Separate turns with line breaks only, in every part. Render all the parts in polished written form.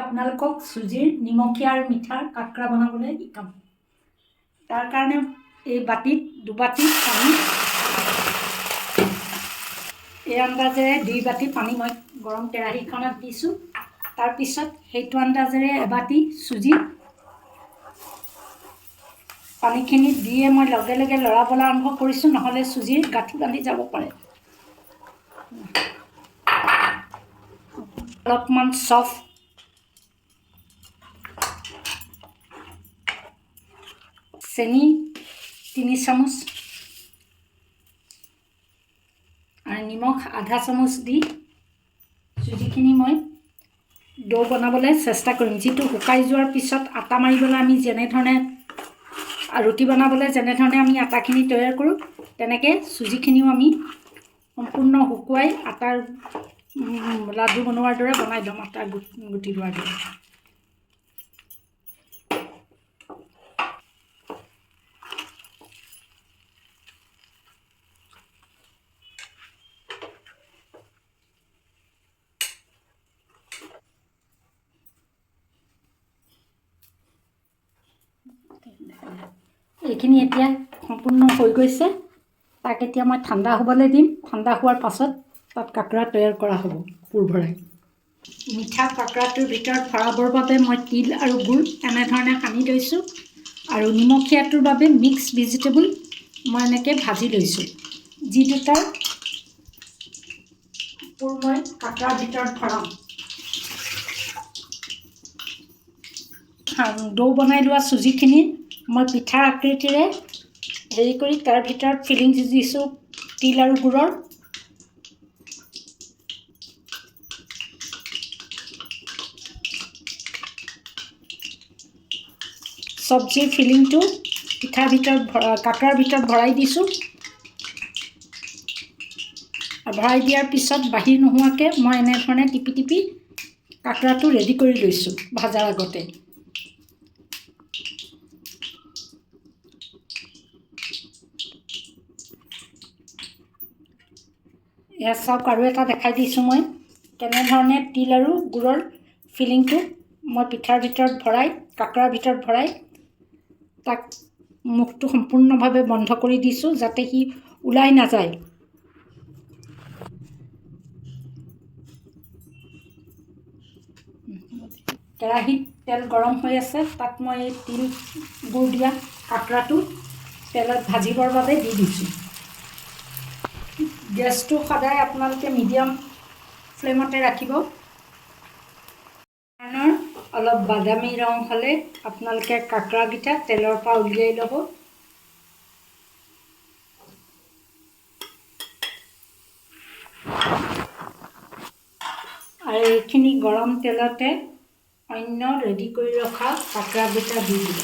আপোনালোকক চুজিৰ নিমখীয়া আৰু মিঠাৰ কাকৰা বনাবলৈ শিকাম। তাৰ কাৰণে এই বাটিত 2 বাটি পানী, এই আন্দাজেৰে 2 বাটি পানী মই গৰম কেৰাহীখনত দিছোঁ। তাৰপিছত সেইটো আন্দাজেৰে এবাটি চুজি পানীখিনিত দিয়ে মই লগে লগে লৰাবলৈ আৰম্ভ কৰিছোঁ, নহ'লে চুজিৰ গাঁঠি বান্ধি যাব পাৰে। অলপমান চফ চেনি 3 চামুচ আৰু নিমখ আধা চামুচ দি চুজিখিনি মই ডো বনাবলৈ চেষ্টা কৰিম। যিটো শুকাই যোৱাৰ পিছত আটা মাৰিবলৈ আমি যেনেধৰণে ৰুটি বনাবলৈ যেনেধৰণে আমি আটাখিনি তৈয়াৰ কৰোঁ, তেনেকৈ চুজিখিনিও আমি সম্পূৰ্ণ শুকুৱাই আটাৰ লাডু বনোৱাৰ দৰে বনাই ল'ম, আটাৰ গুটি লোৱাৰ দৰে। এইখিনি এতিয়া সম্পূৰ্ণ হৈ গৈছে। তাক এতিয়া মই ঠাণ্ডা হ'বলৈ দিম। ঠাণ্ডা হোৱাৰ পাছত তাত কাকৰা তৈয়াৰ কৰা হ'ব পুৰ ভৰাই। মিঠা কাকৰাটোৰ ভিতৰত ভৰাবৰ বাবে মই তিল আৰু গুড় এনেধৰণে সানি লৈছোঁ, আৰু নিমখীয়াটোৰ বাবে মিক্স ভেজিটেবল মই এনেকৈ ভাজি লৈছোঁ। যি দুটাৰ পুৰ মই কাকৰাৰ ভিতৰত ভৰাম। ডো বনাই লোৱা চুজিখিনি মই পিঠাৰ আকৃতিৰে হেৰি কৰি তাৰ ভিতৰত ফিলিংছ দিছোঁ তিল আৰু গুড়ৰ। চব্জিৰ ফিলিংটো পিঠাৰ ভিতৰত কাকৰাৰ ভিতৰত ভৰাই দিছোঁ। ভৰাই দিয়াৰ পিছত বাহিৰ নোহোৱাকৈ মই এনেধৰণে টিপি টিপি কাকৰাটো ৰেডি কৰি লৈছোঁ ভাজাৰ আগতে। এয়া চাওক, আৰু এটা দেখাই দিছোঁ মই কেনেধৰণে তিল আৰু গুড়ৰ ফিলিংটো মই পিঠাৰ ভিতৰত ভৰাই কাকৰাৰ ভিতৰত ভৰাই তাক মুখটো সম্পূৰ্ণভাৱে বন্ধ কৰি দিছোঁ, যাতে সি ওলাই নাযায়। কেৰাহীত তেল গৰম হৈ আছে, তাত মই এই তিল গুড় দিয়া কাকৰাটো তেলত ভাজিবৰ বাবে দি দিছোঁ। গেছটো সদায় আপোনালোকে মিডিয়াম ফ্লেমতে ৰাখিব। অলপ বাদামী ৰং হ'লে আপোনালোকে কাকৰাকেইটা তেলৰ পৰা উলিয়াই ল'ব। আৰু এইখিনি গৰম তেলতে অন্য ৰেডি কৰি ৰখা কাকৰাকেইটা দি দিব।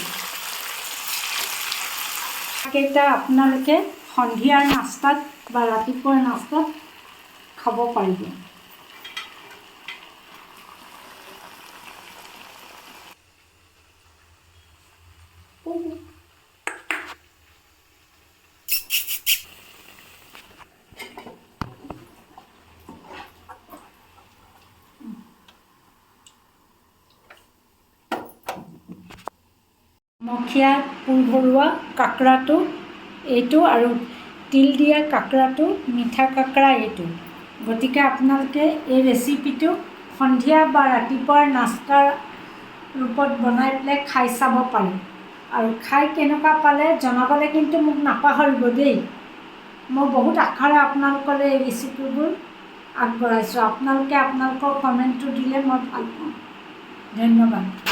কেইটা আপোনালোকে সন্ধিয়াৰ নাস্তাত বা ৰাতিপুৱাৰ নাস্তাত খাব পাৰিব। নিমখীয়া পুৰ ভৰোৱা কাকৰাটো এইটো, আৰু তিল দিয়া কাকৰাটো মিঠা কাকৰা এইটো। গতিকে আপোনালোকে এই ৰেচিপিটো সন্ধিয়া বা ৰাতিপুৱাৰ নাস্তাৰ ৰূপত বনাই পেলাই খাই চাব পাৰে। আৰু খাই কেনেকুৱা পালে জনাবলৈ কিন্তু মোক নাপাহৰিব দেই। মই বহুত আশাৰে আপোনালোকলৈ এই ৰেচিপিবোৰ আগবঢ়াইছোঁ। আপোনালোকে আপোনালোকৰ কমেণ্টটো দিলে মই ভাল পাম। ধন্যবাদ।